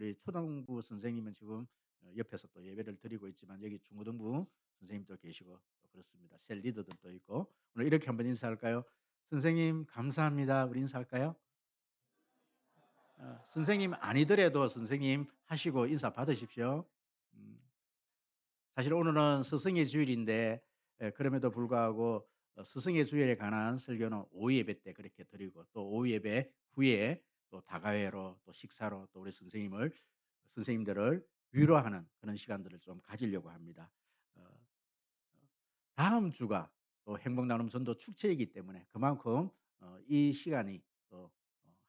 우리 초등부 선생님은 지금 옆에서 또 예배를 드리고 있지만 여기 중고등부 선생님도 계시고 또 그렇습니다. 셀 리더들도 있고 오늘 이렇게 한번 인사할까요? 선생님 감사합니다. 우리 인사할까요? 선생님 아니더라도 선생님 하시고 인사 받으십시오. 음, 사실 오늘은 스승의 주일인데 그럼에도 불구하고 스승의 주일에 관한 설교는 오후 예배 때 그렇게 드리고 또 오후 예배 후에 또 다가회로 또 식사로 또 우리 선생님들을 위로하는 그런 시간들을 좀 가지려고 합니다. 어, 다음 주가 또 행복 나눔 전도 축제이기 때문에 그만큼 이 시간이 또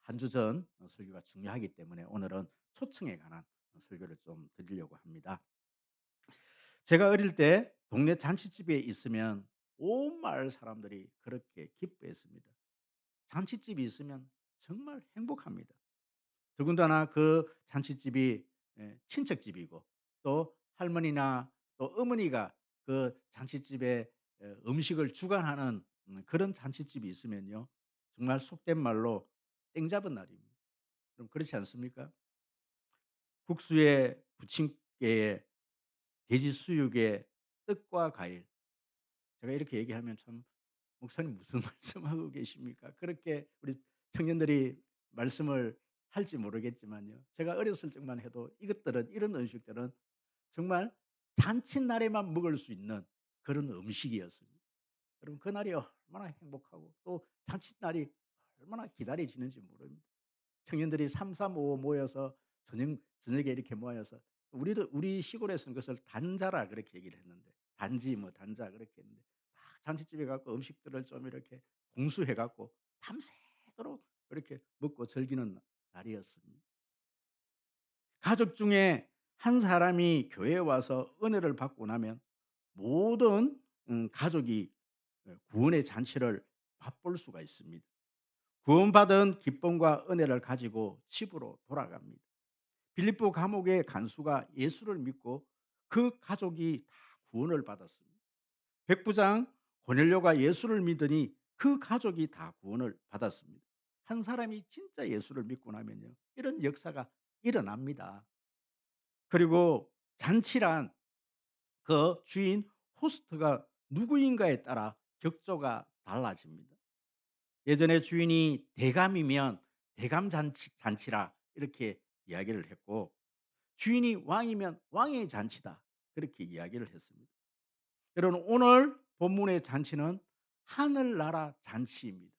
한 주 전 설교가 중요하기 때문에 오늘은 초청에 관한 설교를 좀 드리려고 합니다. 제가 어릴 때 동네 잔치집에 있으면 온 마을 사람들이 그렇게 기뻐했습니다. 잔치집이 있으면 정말 행복합니다. 더군다나 그 잔치집이 친척집이고 또 할머니나 또 어머니가 그 잔치집에 음식을 주관하는 그런 잔치집이 있으면요. 정말 속된 말로 땡 잡은 날입니다. 그럼 그렇지 않습니까? 국수에 부침개에 돼지 수육에 떡과 과일. 제가 이렇게 얘기하면 참 목사님 무슨 말씀하고 계십니까? 그렇게 우리 청년들이 말씀을 할지 모르겠지만요. 제가 어렸을 적만 해도 이것들은 이런 음식들은 정말 잔칫날에만 먹을 수 있는 그런 음식이었습니다. 여러분 그날이 얼마나 행복하고 또 잔칫날이 얼마나 기다려지는지 모릅니다. 청년들이 삼삼오오 모여서 저녁에 이렇게 모여서 우리 시골에서는 그것을 단자라 그렇게 얘기를 했는데 단지 뭐 단자 그렇게 했는데 막 잔치집에 가고 음식들을 좀 이렇게 공수해 갖고 밤새도록 이렇게 먹고 즐기는 날이었습니다. 가족 중에 한 사람이 교회에 와서 은혜를 받고 나면 모든 가족이 구원의 잔치를 맛볼 수가 있습니다. 구원받은 기쁨과 은혜를 가지고 집으로 돌아갑니다. 빌립보 감옥의 간수가 예수를 믿고 그 가족이 다 구원을 받았습니다. 백부장 고넬료가 예수를 믿으니 그 가족이 다 구원을 받았습니다. 한 사람이 진짜 예수를 믿고 나면요. 이런 역사가 일어납니다. 그리고 잔치란 그 주인 호스트가 누구인가에 따라 격조가 달라집니다. 예전에 주인이 대감이면 잔치라 이렇게 이야기를 했고 주인이 왕이면 왕의 잔치다 그렇게 이야기를 했습니다. 여러분 오늘 본문의 잔치는 하늘나라 잔치입니다.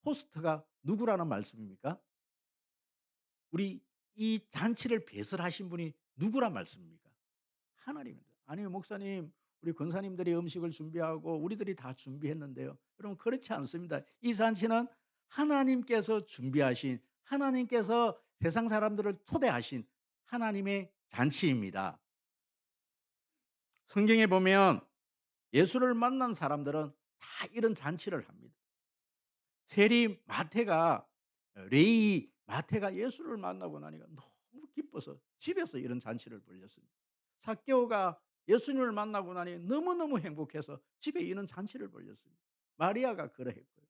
호스트가 누구라는 말씀입니까? 우리 이 잔치를 배설하신 분이 누구란 말씀입니까? 하나님입니다. 아니요 목사님 우리 권사님들이 음식을 준비하고 우리들이 다 준비했는데요. 여러분 그렇지 않습니다. 이 잔치는 하나님께서 준비하신 하나님께서 세상 사람들을 초대하신 하나님의 잔치입니다. 성경에 보면 예수를 만난 사람들은 다 이런 잔치를 합니다. 세리 마태가 레위 마태가 예수를 만나고 나니까 너무 기뻐서 집에서 이런 잔치를 벌였습니다. 삭개오가 예수님을 만나고 나니 너무너무 행복해서 집에 이런 잔치를 벌였습니다. 마리아가 그러했고요.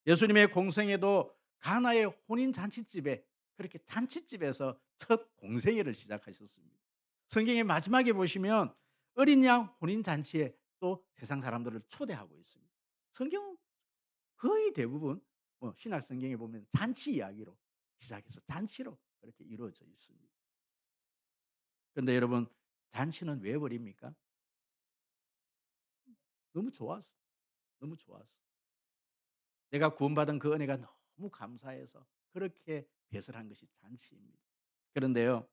예수님의 공생애도 가나의 혼인 잔치집에 그렇게 잔치집에서 첫 공생애를 시작하셨습니다. 성경의 마지막에 보시면 어린 양 혼인 잔치에 또 세상 사람들을 초대하고 있습니다. 성경은 거의 대부분 신약 성경에 보면 잔치 이야기로 시작해서 잔치로 그렇게 이루어져 있습니다. 그런데 여러분 잔치는 왜 버립니까? 너무 좋아서. 너무 좋아서. 내가 구원받은 그 은혜가 너무 감사해서 그렇게 배설한 것이 잔치입니다. 그런데요.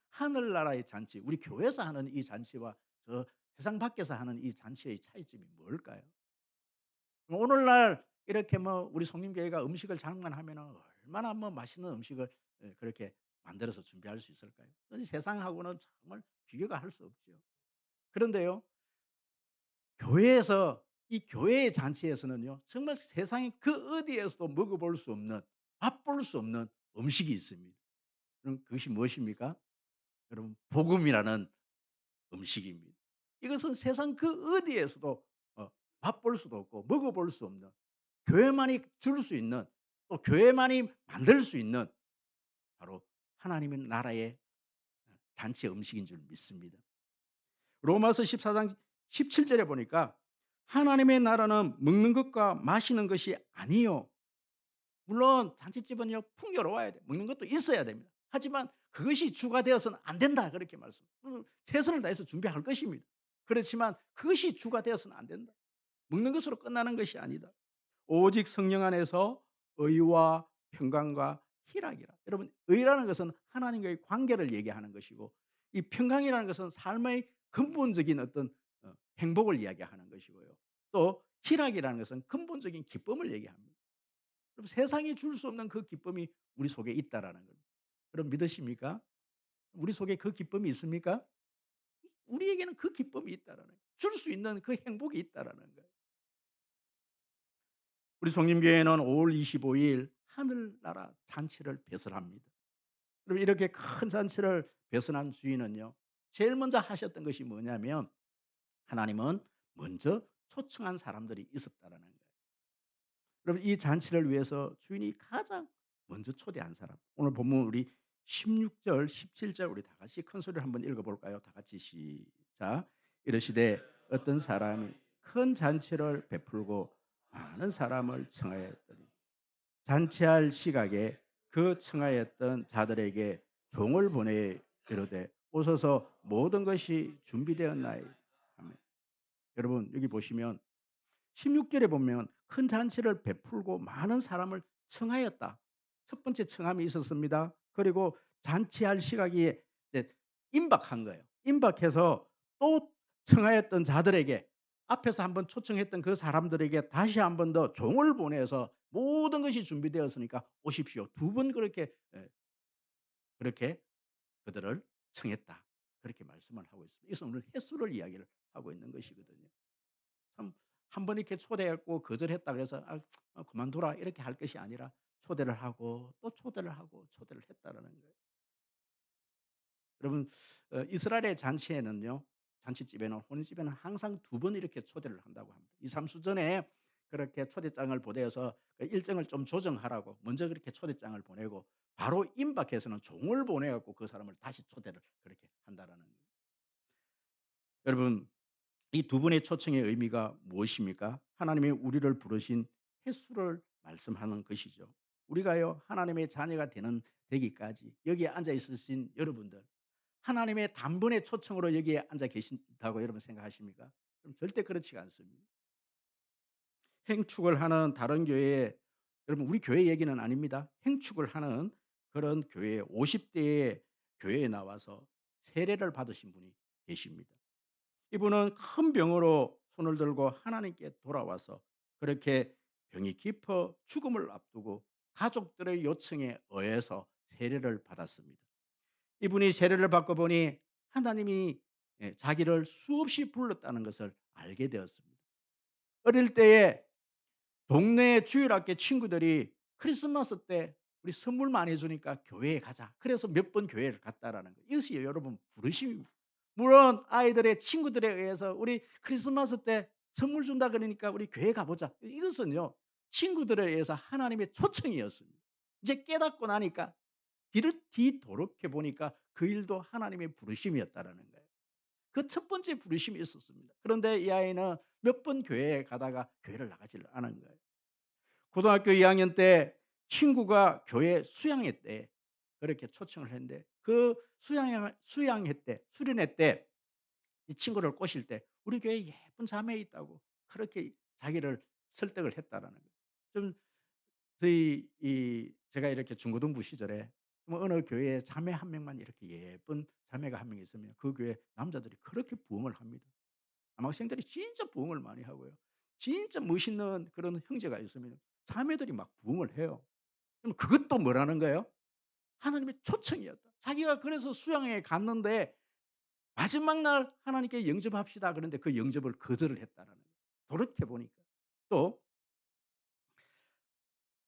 하늘나라의 잔치, 우리 교회에서 하는 이 잔치와 저 세상 밖에서 하는 이 잔치의 차이점이 뭘까요? 오늘날 이렇게 우리 성림교회가 음식을 장만하면은 얼마나 맛있는 음식을 그렇게 만들어서 준비할 수 있을까요? 이 세상하고는 정말 비교가 할 수 없죠. 그런데요. 교회에서 이 교회의 잔치에서는요. 정말 세상의 그 어디에서도 먹어볼 수 없는 맛볼 수 없는 음식이 있습니다. 그럼 그것이 무엇입니까? 여러분 복음이라는 음식입니다. 이것은 세상 그 어디에서도 맛볼 수도 없고 먹어볼 수 없는 교회만이 줄 수 있는 또 교회만이 만들 수 있는 바로 하나님의 나라의 잔치 음식인 줄 믿습니다. 로마서 14장 17절에 보니까 하나님의 나라는 먹는 것과 마시는 것이 아니요. 물론 잔치집은요 풍요로워야 돼. 먹는 것도 있어야 됩니다. 하지만 그것이 주가 되어서는 안 된다. 그렇게 말씀. 최선을 다해서 준비할 것입니다. 그렇지만 그것이 주가 되어서는 안 된다. 먹는 것으로 끝나는 것이 아니다. 오직 성령 안에서 의와 평강과 희락이라. 여러분 의라는 것은 하나님과의 관계를 얘기하는 것이고 이 평강이라는 것은 삶의 근본적인 어떤 행복을 이야기하는 것이고요. 또 희락이라는 것은 근본적인 기쁨을 얘기합니다. 그럼 세상이 줄 수 없는 그 기쁨이 우리 속에 있다라는 겁니다. 그럼 믿으십니까? 우리 속에 그 기쁨이 있습니까? 우리에게는 그 기쁨이 있다라는 거예요. 줄 수 있는 그 행복이 있다라는 거예요. 우리 성림교회는 5월 25일 하늘나라 잔치를 배설합니다. 그럼 이렇게 큰 잔치를 배설한 주인은요. 제일 먼저 하셨던 것이 뭐냐면 하나님은 먼저 초청한 사람들이 있었다라는 거예요. 여러분 이 잔치를 위해서 주인이 가장 먼저 초대한 사람. 오늘 본문 우리 16절, 17절 우리 다 같이 큰 소리를 한번 읽어 볼까요? 다 같이 시작. 이르시되 어떤 사람이 큰 잔치를 베풀고 많은 사람을 청하였더니 잔치할 시각에 그 청하였던 자들에게 종을 보내 이르되 오소서 모든 것이 준비되었나이다. 아멘. 여러분 여기 보시면 16절에 보면 큰 잔치를 베풀고 많은 사람을 청하였다. 첫 번째 청함이 있었습니다. 그리고 잔치할 시각이 이제 임박한 거예요. 임박해서 또 청하였던 자들에게 앞에서 한번 초청했던 그 사람들에게 다시 한번 더 종을 보내서 모든 것이 준비되었으니까 오십시오. 두 번 그렇게 그렇게 그들을 청했다. 그렇게 말씀을 하고 있습니다. 이것은 오늘 횟수를 이야기를 하고 있는 것이거든요. 참 한 번 이렇게 초대했고 거절했다 그래서 그만둬라 이렇게 할 것이 아니라 초대를 하고 또 초대를 하고 초대를 했다라는 거예요. 여러분 이스라엘의 잔치에는요. 잔치집에는 혼인집에는 항상 두 번 이렇게 초대를 한다고 합니다. 2-3수 전에 그렇게 초대장을 보내서 그 일정을 좀 조정하라고 먼저 그렇게 초대장을 보내고 바로 임박해서는 종을 보내 갖고 그 사람을 다시 초대를 그렇게 한다라는 거예요. 여러분 이 두 분의 초청의 의미가 무엇입니까? 하나님이 우리를 부르신 횟수를 말씀하는 것이죠. 우리가요 하나님의 자녀가 되기까지 여기에 앉아 있으신 여러분들 하나님의 단번에 초청으로 여기에 앉아 계신다고 여러분 생각하십니까? 그럼 절대 그렇지가 않습니다. 행축을 하는 다른 교회에 여러분 우리 교회 얘기는 아닙니다. 행축을 하는 그런 교회 50대의 교회에 나와서 세례를 받으신 분이 계십니다. 이분은 큰 병으로 손을 들고 하나님께 돌아와서 그렇게 병이 깊어 죽음을 앞두고 가족들의 요청에 의해서 세례를 받았습니다. 이분이 세례를 받고 보니 하나님이 자기를 수없이 불렀다는 것을 알게 되었습니다. 어릴 때에 동네 주일학교 친구들이 크리스마스 때 우리 선물 많이 주니까 교회에 가자. 그래서 몇 번 교회를 갔다라는 거예요. 이것이 여러분 부르심입니다. 물론 아이들의 친구들에 의해서 우리 크리스마스 때 선물 준다 그러니까 우리 교회 가보자. 이것은요 친구들에 의해서 하나님의 초청이었습니다. 이제 깨닫고 나니까 뒤돌이켜 보니까 그 일도 하나님의 부르심이었다라는 거예요. 그 첫 번째 부르심이 있었습니다. 그런데 이 아이는 몇 번 교회에 가다가 교회를 나가지를 않은 거예요. 고등학교 2학년 때 친구가 교회 수양회 때 그렇게 초청을 했는데 그 수양회 때 수련회 때 이 친구를 꼬실 때 우리 교회에 예쁜 자매 있다고 그렇게 자기를 설득을 했다라는 거예요. 좀 저희 제가 이렇게 중고등부 시절에 뭐 어느 교회에 자매 한 명만 이렇게 예쁜 자매가 한 명 있으면 그 교회 남자들이 그렇게 부흥을 합니다. 남학생들이 진짜 부흥을 많이 하고요. 진짜 멋있는 그런 형제가 있으면 자매들이 막 부흥을 해요. 그럼 그것도 뭐라는 거예요? 하나님의 초청이었다. 자기가 그래서 수양회에 갔는데 마지막 날 하나님께 영접합시다 그런데 그 영접을 거절을 했다라는 거예요. 돌이켜 보니까. 또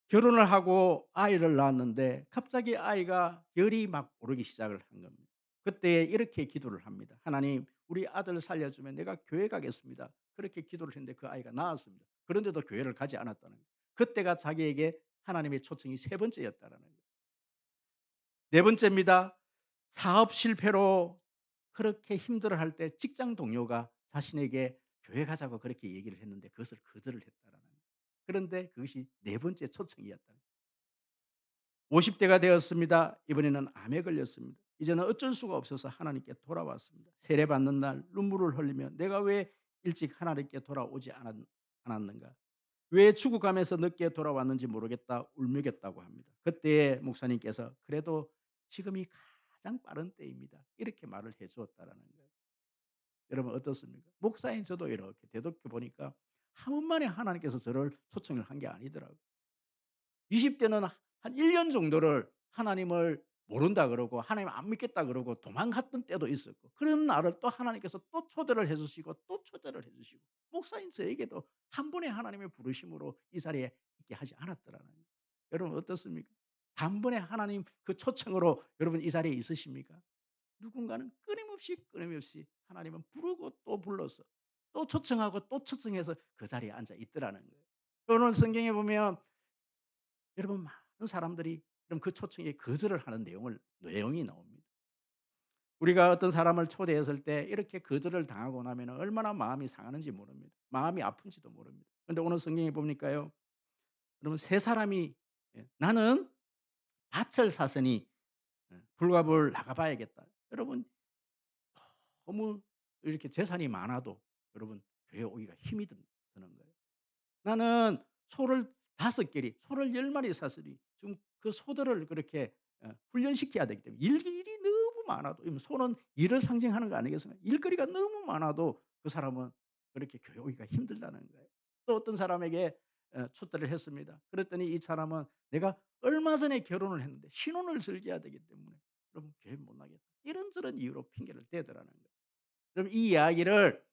결혼을 하고 아이를 낳았는데 갑자기 아이가 열이 막 오르기 시작을 한 겁니다. 그때 이렇게 기도를 합니다. 하나님, 우리 아들 살려주면 내가 교회 가겠습니다. 그렇게 기도를 했는데 그 아이가 나았습니다. 그런데도 교회를 가지 않았다는 거예요. 그때가 자기에게 하나님의 초청이 세 번째였다는 거예요. 네 번째입니다. 사업 실패로 그렇게 힘들어할 때 직장 동료가 자신에게 교회 가자고 그렇게 얘기를 했는데 그것을 거절을 했다라는 거예요. 그런데 그것이 네 번째 초청이었다. 50 대가 되었습니다. 이번에는 암에 걸렸습니다. 이제는 어쩔 수가 없어서 하나님께 돌아왔습니다. 세례받는 날 눈물을 흘리며 '내가 왜 일찍 하나님께 돌아오지 않았는가? 왜 죽어가면서 늦게 돌아왔는지 모르겠다.' 울먹였다고 합니다. 그때에 목사님께서 "그래도 지금이 가장 빠른 때입니다." 이렇게 말을 해 주었다라는 거예요. 여러분 어떻습니까? 목사인 저도 이렇게 되돌려 보니까 한 번만에 하나님께서 저를 초청을 한 게 아니더라고요. 20 대는 한 1년 정도를 하나님을 모른다 그러고 하나님 안 믿겠다 그러고 도망갔던 때도 있었고 그런 나를 또 하나님께서 또 초대를 해 주시고 또 초대를 해 주시고 목사인 저에게도 한 번에 하나님의 부르심으로 이 자리에 있게 하지 않았더라는 거예요. 여러분 어떻습니까? 단번에 하나님 그 초청으로 여러분 이 자리에 있으십니까? 누군가는 끊임없이 하나님은 부르고 또 불러서 또 초청하고 또 초청해서 그 자리에 앉아 있더라는 거예요. 오늘 성경에 보면 여러분 많은 사람들이 그럼 그 초청에 거절을 하는 내용이 나옵니다. 우리가 어떤 사람을 초대했을 때 이렇게 거절을 당하고 나면 얼마나 마음이 상하는지 모릅니다. 마음이 아픈지도 모릅니다. 그런데 오늘 성경에 보니까요. 여러분 세 사람이 나는 밭을 샀으니 불과 나가 봐야겠다. 여러분 너무 이렇게 재산이 많아도 여러분 교회 오기가 힘이 드는 거예요. 나는 소를 5 개리 소를 10 마리 샀으니 지금 그 소들을 그렇게 훈련시켜야 되기 때문에 일이 너무 많아도 소는 일을 상징하는 거 아니겠습니까? 일거리가 너무 많아도 그 사람은 그렇게 교회 오기가 힘들다는 거예요. 또 어떤 사람에게 초대를 했습니다. 그랬더니 이 사람은 "내가 얼마 전에 결혼을 했는데 신혼을 즐겨야 되기 때문에 그럼 교회 못 나겠다." 이런저런 이유로 핑계를 대더라는 거예요. 그럼 이 이야기를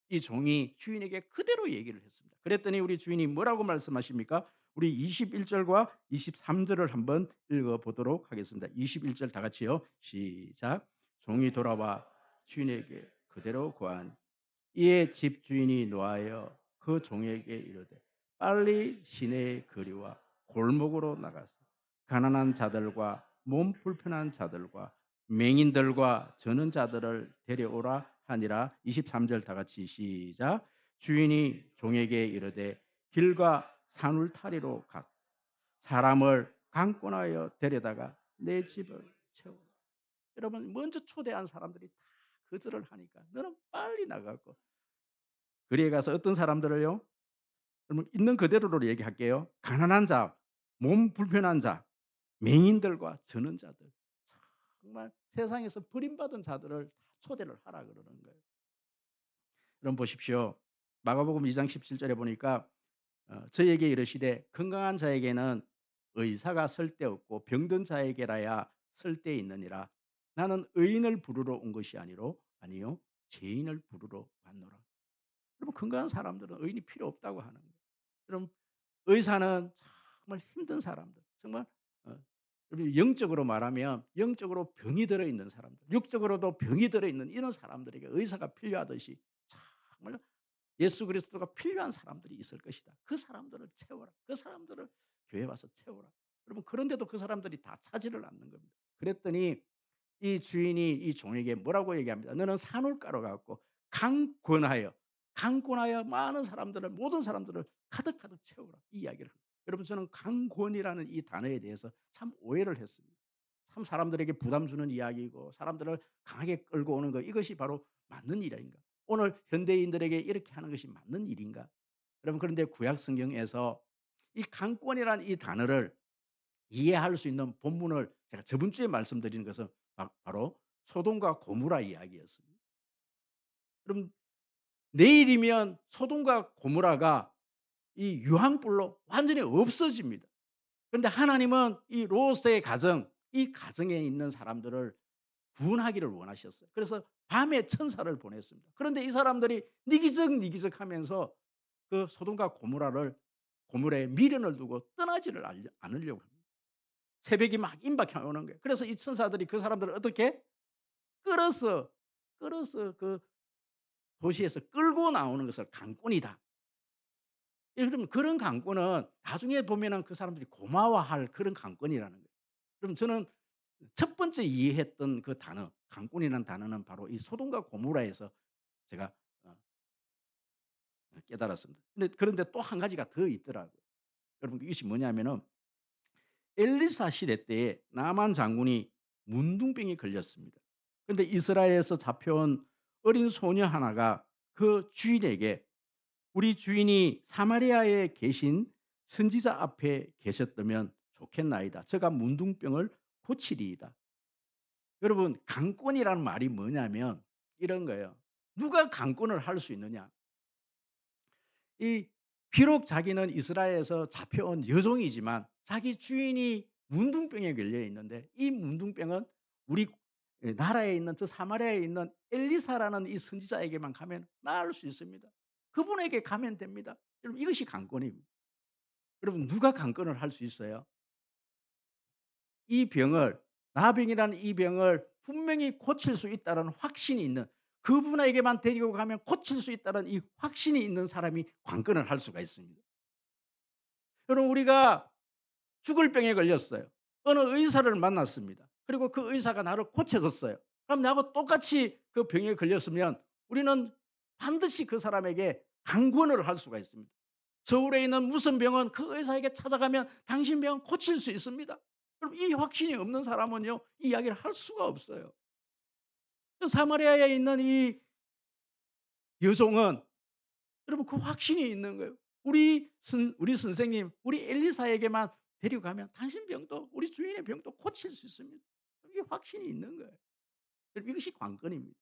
이 종이 주인에게 그대로 얘기를 했습니다. 그랬더니 우리 주인이 뭐라고 말씀하십니까? 우리 21 절과 23 절을 한번 읽어 보도록 하겠습니다. 21절 다 같이요. 시작. 종이 돌아와 주인에게 그대로 고한 이에 집주인이 노하여 그 종에게 이르되 빨리 시내의 거리와 골목으로 나가서 가난한 자들과 몸 불편한 자들과 맹인들과 저는 자들을 데려오라 하니라. 23절 다 같이 시작. 주인이 종에게 이르되 길과 산울타리로 가 사람을 강권하여 데려다가 내 집을 채우라. 여러분 먼저 초대한 사람들이 다 거절을 하니까 너는 빨리 나가고 거리에 가서 어떤 사람들을요? 그러면 있는 그대로로 얘기할게요. 가난한 자, 몸 불편한 자, 맹인들과 전원자들. 정말 세상에서 버림받은 자들을 다 초대를 하라 그러는 거예요. 여러분 보십시오. 마가복음 2장 17절에 보니까 저에게 이르시되 건강한 자에게는 의사가 쓸데없고 병든 자에게라야 쓸데있느니라. 나는 의인을 부르러 온 것이 아니요 죄인을 부르러 왔노라. 여러분 건강한 사람들은 의인이 필요 없다고 하는 거예요. 그럼 의사는 정말 힘든 사람들, 정말 어 여러분 영적으로 말하면 영적으로 병이 들어 있는 사람들, 육적으로도 병이 들어 있는 이런 사람들에게 의사가 필요하듯이 정말 예수 그리스도가 필요한 사람들이 있을 것이다. 그 사람들을 채워라. 그 사람들을 교회에 와서 채워라. 여러분 그런데도 그 사람들이 다 차지를 않는 겁니다. 그랬더니 이 주인이 이 종에게 뭐라고 얘기합니다. "너는 산울가로 가고 강권하여 많은 사람들을 모든 사람들을 가득가득 채우라." 이 이야기를 합니다. 여러분 저는 강권이라는 이 단어에 대해서 참 오해를 했습니다. 참 사람들에게 부담 주는 이야기이고 사람들을 강하게 끌고 오는 것 이것이 바로 맞는 일인가? 오늘 현대인들에게 이렇게 하는 것이 맞는 일인가? 여러분 그런데 구약 성경에서 이 강권이라는 이 단어를 이해할 수 있는 본문을 제가 저번 주에 말씀드린 것은 바로 소돔과 고모라 이야기였습니다. 그럼 내일이면 소돔과 고모라가 이 유황불로 완전히 없어집니다. 그런데 하나님은 이 롯의 가정, 이 가정에 있는 사람들을 구원하기를 원하셨어요. 그래서 밤에 천사를 보냈습니다. 그런데 이 사람들이 니기적니기적하면서 그 소돔과 고모라에 미련을 두고 떠나지를 않으려고 합니다. 새벽이 막 임박해 오는 거예요. 그래서 이 천사들이 그 사람들을 어떻게 끌어서 그 도시에서 끌고 나오는 것을 강권이다. 예 그러면 그런 강권은 나중에 보면은 그 사람들이 고마워할 그런 강권이라는 거예요. 그럼 저는 첫 번째 이해했던 그 단어 강권이라는 단어는 바로 이 소돔과 고모라에서 제가 어 깨달았습니다. 그런데 또 한 가지가 더 있더라고요. 여러분 이것이 뭐냐면은 엘리사 시대 때에 나만 장군이 문둥병이 걸렸습니다. 그런데 이스라엘에서 잡혀온 어린 소녀 하나가 그 주인에게 "우리 주인이 사마리아에 계신 선지자 앞에 계셨다면 좋겠나이다. 저가 문둥병을 고치리이다." 여러분 강권이라는 말이 뭐냐면 이런 거예요. 누가 강권을 할 수 있느냐? 이 비록 자기는 이스라엘에서 잡혀온 여종이지만 자기 주인이 문둥병에 걸려 있는데 이 문둥병은 우리 나라에 있는 저 사마리아에 있는 엘리사라는 이 선지자에게만 가면 나을 수 있습니다. 그분에게 가면 됩니다. 여러분 이것이 강권입니다. 여러분 누가 강권을 할 수 있어요? 이 병을 나병이라는 이 병을 분명히 고칠 수 있다는 확신이 있는 그분에게만 데리고 가면 고칠 수 있다는 이 확신이 있는 사람이 관건을 할 수가 있습니다. 여러분 우리가 죽을 병에 걸렸어요. 어느 의사를 만났습니다. 그리고 그 의사가 나를 고쳐 줬어요. 그럼 나하고 똑같이 그 병에 걸렸으면 우리는 반드시 그 사람에게 강권을 할 수가 있습니다. 서울에 있는 무슨 병은 그 의사에게 찾아가면 당신 병은 고칠 수 있습니다. 그럼 이 확신이 없는 사람은요, 이 이야기를 할 수가 없어요. 사마리아에 있는 이 여종은 여러분 그 확신이 있는 거예요. 우리 선생님, 우리 엘리사에게만 데려가면 당신 병도 우리 주인의 병도 고칠 수 있습니다. 이 확신이 있는 거예요. 이것이 관건입니다.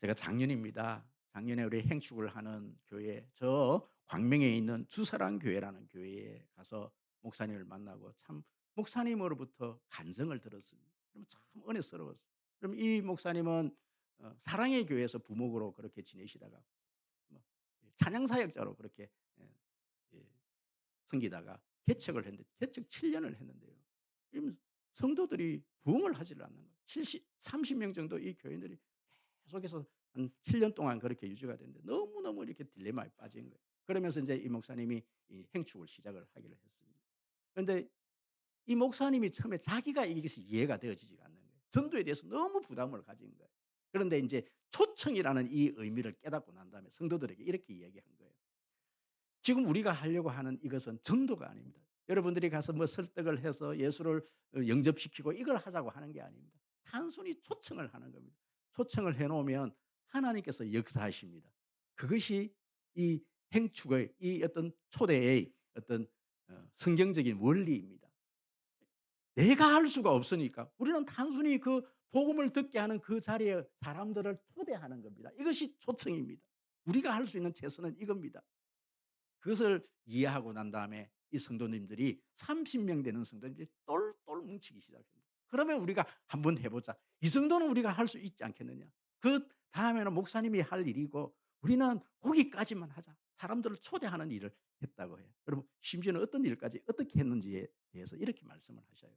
제가 작년입니다. 작년에 우리 행축을 하는 교회 저 광명에 있는 주사랑 교회라는 교회에 가서 목사님을 만나고 참 목사님으로부터 간증을 들었습니다. 그러면 참 은혜스러웠어요. 그럼 이 목사님은 사랑의 교회에서 부목으로 그렇게 지내시다가 뭐 찬양 사역자로 그렇게 예, 예, 섬기다가 개척을 했는데 개척 7년을 했는데요. 이러면 성도들이 부흥을 하지를 않는 거예요. 30명 정도 이 교인들이 계속해서 한 7년 동안 그렇게 유지가 됐는데 너무너무 이렇게 딜레마에 빠진 거예요. 그러면서 인제 이 목사님이 이 행축을 시작을 하기로 했습니다. 그런데 이 목사님이 처음에 자기가 이것이 이해가 되어지지가 않는 거예요. 전도에 대해서 너무 부담을 가진 거예요. 그런데 인제 초청이라는 이 의미를 깨닫고 난 다음에 성도들에게 이렇게 이야기한 거예요. 지금 우리가 하려고 하는 이것은 전도가 아닙니다. 여러분들이 가서 뭐 설득을 해서 예수를 영접시키고 이걸 하자고 하는 게 아닙니다. 단순히 초청을 하는 겁니다. 초청을 해 놓으면 하나님께서 역사하십니다. 그것이 이 행축의 이 어떤 초대의 어떤 성경적인 원리입니다. 내가 할 수가 없으니까 우리는 단순히 그 복음을 듣게 하는 그 자리에 사람들을 초대하는 겁니다. 이것이 초청입니다. 우리가 할 수 있는 최선은 이겁니다. 그것을 이해하고 난 다음에 이 성도님들이 30명 되는 성도님들이 똘똘 뭉치기 시작합니다. 그러면 우리가 한번 해 보자. 이 정도는 우리가 할 수 있지 않겠느냐. 그다음에는 목사님이 할 일이고 우리는 거기까지만 하자. 사람들을 초대하는 일을 했다고 해요. 여러분 심지어는 어떤 일까지 어떻게 했는지에 대해서 이렇게 말씀을 하셔요.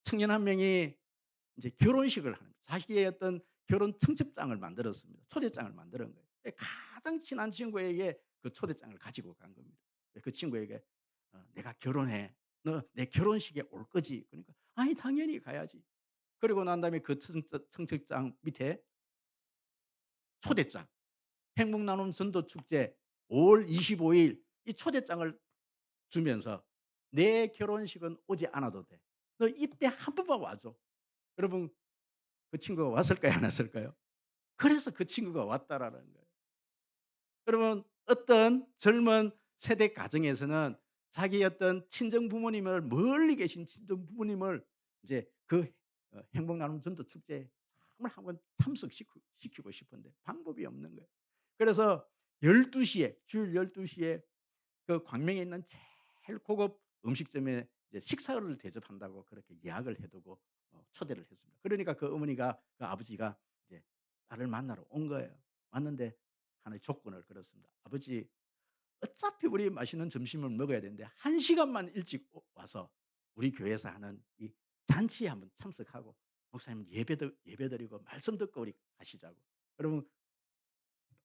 청년 한 명이 이제 결혼식을 하는 자기의 어떤 결혼 청첩장을 만들었습니다. 초대장을 만드는 거예요. 가장 친한 친구에게 그 초대장을 가지고 간 겁니다. 그 친구에게 "내가 결혼해. 너 내 결혼식에 올 거지?" 그러니까 "아이 당연히 가야지." 그리고 난 다음에 그 청첩장 밑에 초대장 행복 나눔 전도 축제 5월 25일 이 초대장을 주면서 "내 결혼식은 오지 않아도 돼. 너 이때 한 번만 와 줘." 여러분 그 친구가 왔을까요? 안 왔을까요? 그래서 그 친구가 왔다라는 거예요. 여러분 어떤 젊은 세대 가정에서는 자기 어떤 친정 부모님을 멀리 계신 친정 부모님을 이제 그 행복 나눔 전도 축제에 정말 한번 시키고 싶은데 방법이 없는 거예요. 그래서 12 시에 주일 12 시에 그 광명에 있는 제일 고급 음식점에 이제 식사를 대접한다고 그렇게 예약을 해 두고 초대를 했습니다. 그러니까 그 어머니가 그 아버지가 이제 딸을 만나러 온 거예요. 왔는데 하나의 조건을 걸었습니다. "아버지 어차피 우리 맛있는 점심을 먹어야 되는데 1 시간만 일찍 와서 우리 교회에서 하는 이 잔치에 한번 참석하고 목사님 예배드리고 말씀 듣고 우리 가시자고." 여러분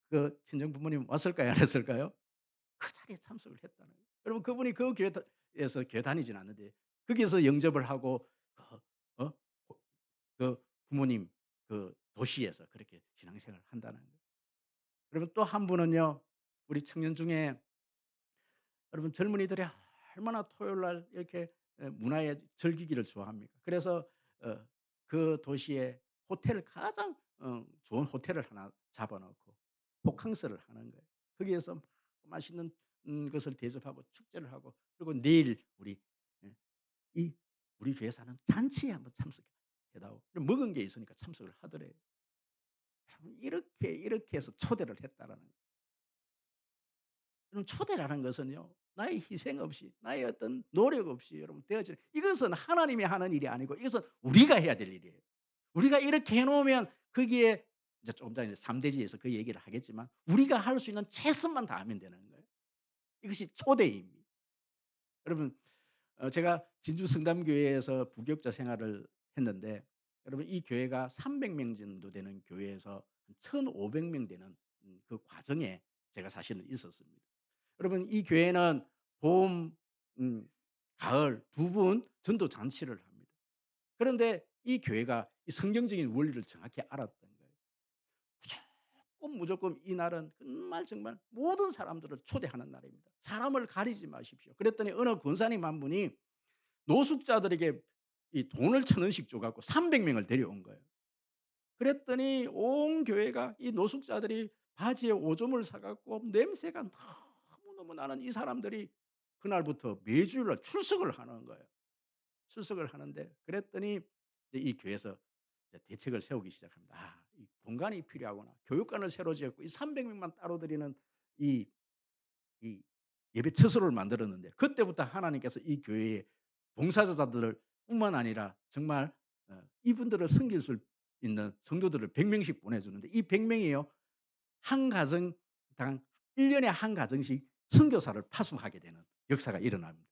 그 친정 부모님 왔을까요? 안 왔을까요? 그 자리에 참석을 했다는 거예요. 여러분 그분이 그 교회 교회에서 교회 다니진 않는데 거기서 영접을 하고 어 그 부모님 그 도시에서 그렇게 신앙생활을 한다는 거예요. 그러면 또 한 분은요. 우리 청년 중에 여러분 젊은이들이 얼마나 토요일 날 이렇게 문화에 즐기기를 좋아합니까? 그래서 어 그 도시에 호텔 가장 좋은 호텔을 하나 잡아 놓고 호캉스를 하는 거예요. 거기에서 막 맛있는 것을 대접하고 축제를 하고 그리고 내일 우리 예 이 우리 교회에서 하는 잔치에 한번 참석해 다오. 먹은 게 있으니까 참석을 하더래요. 여러분 이렇게 해서 초대를 했다라는 거예요. 여러분 초대라는 것은요. 나의 희생 없이 나의 어떤 노력 없이 여러분 되어지는 이것은 하나님이 하는 일이 아니고 이것은 우리가 해야 될 일이에요. 우리가 이렇게 해 놓으면 거기에 이제 조금 전에 3 대지에서 그 얘기를 하겠지만 우리가 할 수 있는 최선만 다하면 되는 거예요. 이것이 초대입니다. 여러분 제가 진주 성담교회에서 부교육자 생활을 했는데 여러분 이 교회가 300명 정도 되는 교회에서 1,500명 되는 그 과정에 제가 사실은 있었습니다. 여러분 이 교회는 봄, 음, 가을 두 번 전도 잔치를 합니다. 그런데 이 교회가 이 성경적인 원리를 정확히 알았던 거예요. 무조건 이 날은 정말 모든 사람들을 초대하는 날입니다. 사람을 가리지 마십시오. 그랬더니 어느 권사님 한 분이 노숙자들에게 이 돈을 1,000원씩 줘 갖고 300 명을 데려온 거예요. 그랬더니 온 교회가 이 노숙자들이 바지에 오줌을 싸 갖고 냄새가 너무너무 나는 이 사람들이 그날부터 매주일 날 출석을 하는 거예요. 출석을 하는데 그랬더니 이제 이 교회에서 이제 대책을 세우기 시작합니다. 이 공간이 필요하구나. 교육관을 새로 지었고 이 300 명만 따로 드리는 이 이 예배 처소를 만들었는데 그때부터 하나님께서 이 교회에 봉사자들을 뿐만 아니라 정말 이분들을 섬길 수 있는 성도들을 100 명씩 보내 주는데 이 100 명이요. 한 가정당 1 년에 한 가정씩 선교사를 파송하게 되는 역사가 일어납니다.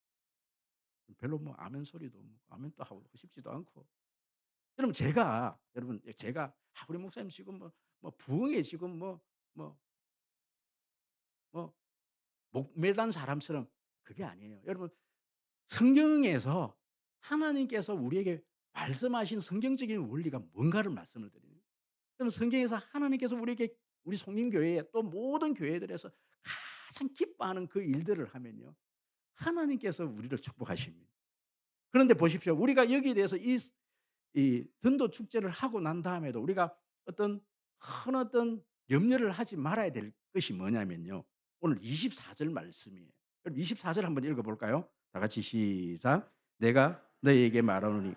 별로 뭐 아멘 소리도 아멘도 하고 싶지도 않고. 여러분 제가 우리 목사님 지금 부흥회 지금 뭐 뭐 목매단 사람처럼 그게 아니에요. 여러분 성경에서 하나님께서 우리에게 말씀하신 성경적인 원리가 뭔가를 말씀을 드려요. 그럼 성경에서 하나님께서 우리에게 우리 송림교회에 또 모든 교회들에서 가장 기뻐하는 그 일들을 하면요. 하나님께서 우리를 축복하십니다. 그런데 보십시오. 우리가 여기에 대해서 이 전도 축제를 하고 난 다음에도 우리가 큰 염려를 하지 말아야 될 것이 뭐냐면요. 오늘 24절 말씀이에요. 그럼 24절 한번 읽어 볼까요? 다 같이 시작. "내가 너희에게 말하노니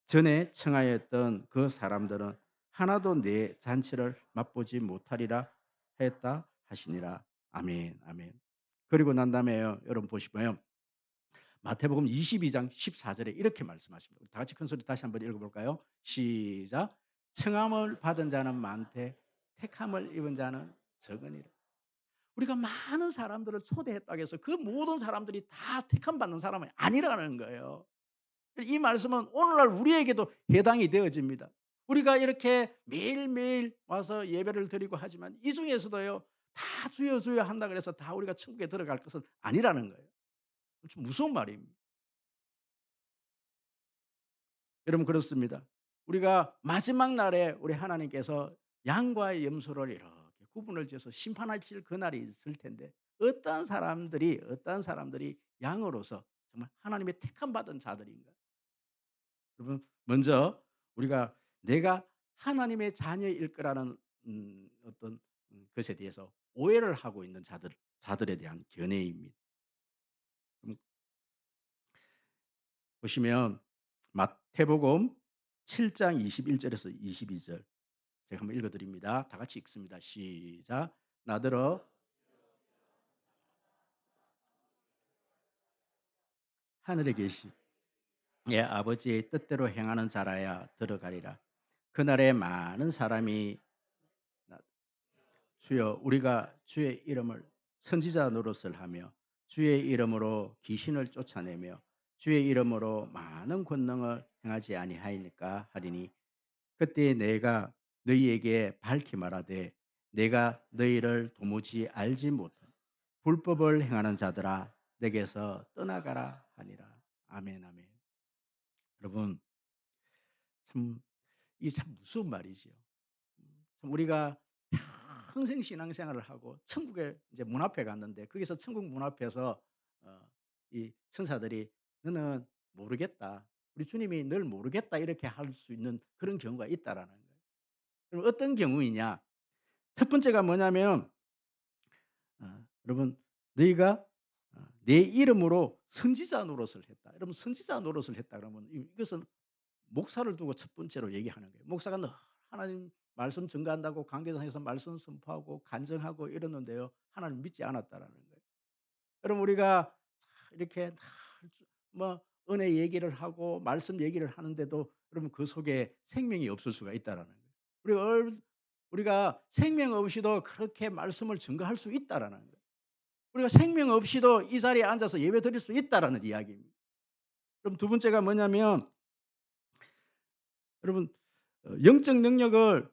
전에 청하였던 그 사람들은 하나도 내 잔치를 맛보지 못하리라 했다 하시니라." 아멘, 아멘. 그리고 난 다음에요. 여러분 보시면요. 마태복음 22장 14절에 이렇게 말씀하십니다. 다 같이 큰 소리 다시 한번 읽어 볼까요? 시작. "청함을 받은 자는 많되 택함을 입은 자는 적으니라." 우리가 많은 사람들을 초대했다고 해서 그 모든 사람들이 다 택함 받는 사람이 아니라는 거예요. 이 말씀은 오늘날 우리에게도 해당이 되어집니다. 우리가 이렇게 매일매일 와서 예배를 드리고 하지만 이 중에서도요. 다 주여 주여 한다 그래서 다 우리가 천국에 들어갈 것은 아니라는 거예요. 좀 무서운 말입니다. 여러분 그렇습니다. 우리가 마지막 날에 우리 하나님께서 양과 염소를 이렇게 구분을 지어서 심판하실 그날이 있을 텐데 어떠한 사람들이 양으로서 정말 하나님의 택함 받은 자들인가? 여러분 먼저 우리가 내가 하나님의 자녀일 거라는 어떤 것에 대해서 오해를 하고 있는 자들에 대한 견해입니다. 그럼 보시면 마태복음 7장 21 절에서 22절 제가 한번 읽어 드립니다. 다 같이 읽습니다. 시작. "나더러 하늘에 계시 예 아버지의 뜻대로 행하는 자라야 들어가리라. 그날에 많은 사람이 나 주여 우리가 주의 이름을 선지자 노릇을 하며 주의 이름으로 귀신을 쫓아내며 주의 이름으로 많은 권능을 행하지 아니하리까 하리니 그때 내가 너희에게 밝히 말하되 내가 너희를 도무지 알지 못한 불법을 행하는 자들아 내게서 떠나가라 하니라. 아멘, 아멘. 여러분 참 이게 참 무서운 말이지요. 참 우리가 평생 신앙생활을 하고 천국에 이제 문 앞에 갔는데 거기서 천국 문 앞에서 이 천사들이 "너는 모르겠다. 우리 주님이 널 모르겠다." 이렇게 할 수 있는 그런 경우가 있다라는 거예요. 그럼 어떤 경우이냐? 첫 번째가 뭐냐면 여러분 너희가 내 이름으로 선지자 노릇을 했다. 여러분 선지자 노릇을 했다 그러면 이것은 목사를 두고 첫 번째로 얘기하는 거예요. 목사가 늘 하나님 말씀 증거한다고 강대상에서 말씀 선포하고 간증하고 이러는데요. 하나님 믿지 않았다라는 거예요. 그럼 우리가 이렇게 뭐 은혜 얘기를 하고 말씀 얘기를 하는데도 그러면 그 속에 생명이 없을 수가 있다라는 거예요. 우리가 생명 없이도 그렇게 말씀을 증거할 수 있다라는 거예요. 우리가 생명 없이도 이 자리에 앉아서 예배 드릴 수 있다라는 이야기입니다. 그럼 두 번째가 뭐냐면 여러분 영적 능력을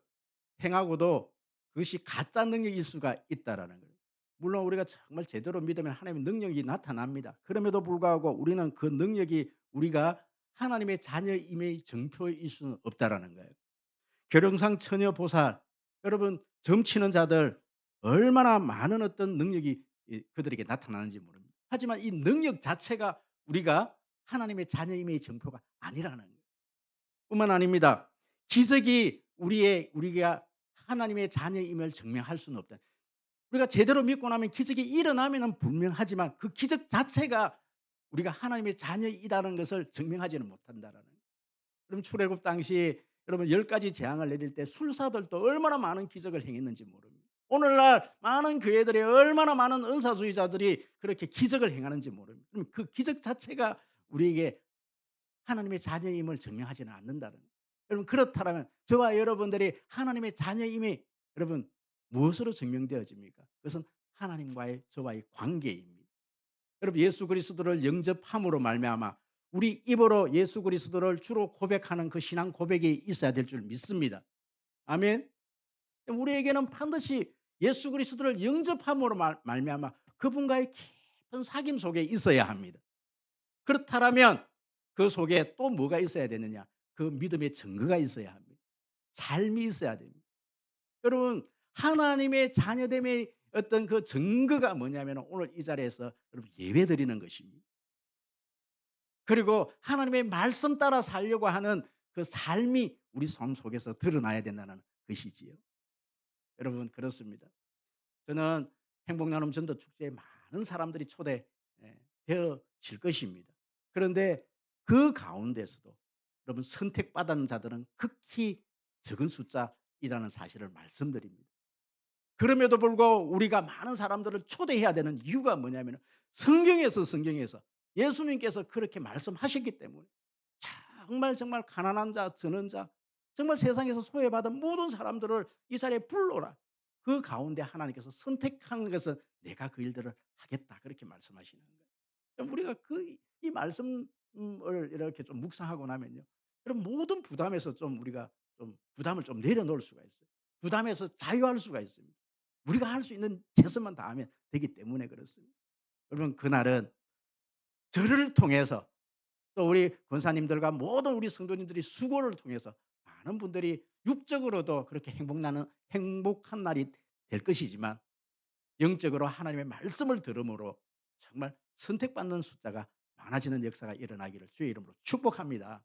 행하고도 그것이 가짜 능력일 수가 있다라는 거예요. 물론 우리가 정말 제대로 믿으면 하나님의 능력이 나타납니다. 그럼에도 불구하고 우리는 그 능력이 우리가 하나님의 자녀임의 증표일 수는 없다라는 거예요. 계룡상 처녀 보살 여러분 점치는 자들 얼마나 많은 어떤 능력이 그들에게 나타나는지 모릅니다. 하지만 이 능력 자체가 우리가 하나님의 자녀임의 증표가 아니라는 거예요. 뿐만 아닙니다. 기적이 우리가 하나님의 자녀임을 증명할 수는 없다. 우리가 제대로 믿고 나면 기적이 일어나면은 분명하지만 그 기적 자체가 우리가 하나님의 자녀이다는 것을 증명하지는 못한다라는 거예요. 그럼 출애굽 당시 여러분 10가지 재앙을 내릴 때 술사들도 얼마나 많은 기적을 행했는지 모릅니다. 오늘날 많은 교회들에 얼마나 많은 은사주의자들이 그렇게 기적을 행하는지 모릅니다. 그럼 그 기적 자체가 우리에게 하나님의 자녀임을 증명하지는 않는다는 거예요. 여러분 그렇다면 저와 여러분들이 하나님의 자녀임이 여러분 무엇으로 증명되어집니까? 그것은 하나님과의 저와의 관계입니다. 여러분 예수 그리스도를 영접함으로 말미암아 우리 입으로 예수 그리스도를 주로 고백하는 그 신앙 고백이 있어야 될 줄 믿습니다. 아멘. 우리에게는 반드시 예수 그리스도를 영접함으로 말미암아 그분과의 깊은 사귐 속에 있어야 합니다. 그렇다면 그 속에 또 뭐가 있어야 되느냐? 그 믿음의 증거가 있어야 합니다. 삶이 있어야 됩니다. 여러분 하나님의 자녀됨의 어떤 그 증거가 뭐냐면 오늘 이 자리에서 여러분 예배드리는 것입니다. 그리고 하나님의 말씀 따라 살려고 하는 그 삶이 우리 삶 속에서 드러나야 된다는 것이지요. 여러분 그렇습니다. 저는 행복나눔 전도 축제에 많은 사람들이 초대되어질 것입니다. 그런데 그 가운데서도 여러분 선택받은 자들은 극히 적은 숫자이라는 사실을 말씀드립니다. 그럼에도 불구하고 우리가 많은 사람들을 초대해야 되는 이유가 뭐냐면 성경에서 예수님께서 그렇게 말씀하셨기 때문에 정말 가난한 자, 저는 자, 정말 세상에서 소외받은 모든 사람들을 이 자리에 불러라. 그 가운데 하나님께서 선택한 것은 내가 그 일들을 하겠다. 그렇게 말씀하시는 거예요. 그럼 우리가 이 말씀을 이렇게 좀 묵상하고 나면요. 그럼 모든 부담에서 좀 우리가 좀 부담을 좀 내려놓을 수가 있어요. 부담에서 자유할 수가 있습니다. 우리가 할 수 있는 최선만 다하면 되기 때문에 그렇습니다. 여러분 그날은 저를 통해서 또 우리 권사님들과 모든 우리 성도님들이 수고를 통해서 많은 분들이 육적으로도 그렇게 행복한 날이 될 것이지만 영적으로 하나님의 말씀을 들음으로 정말 선택받는 숫자가 많아지는 역사가 일어나기를 주의 이름으로 축복합니다.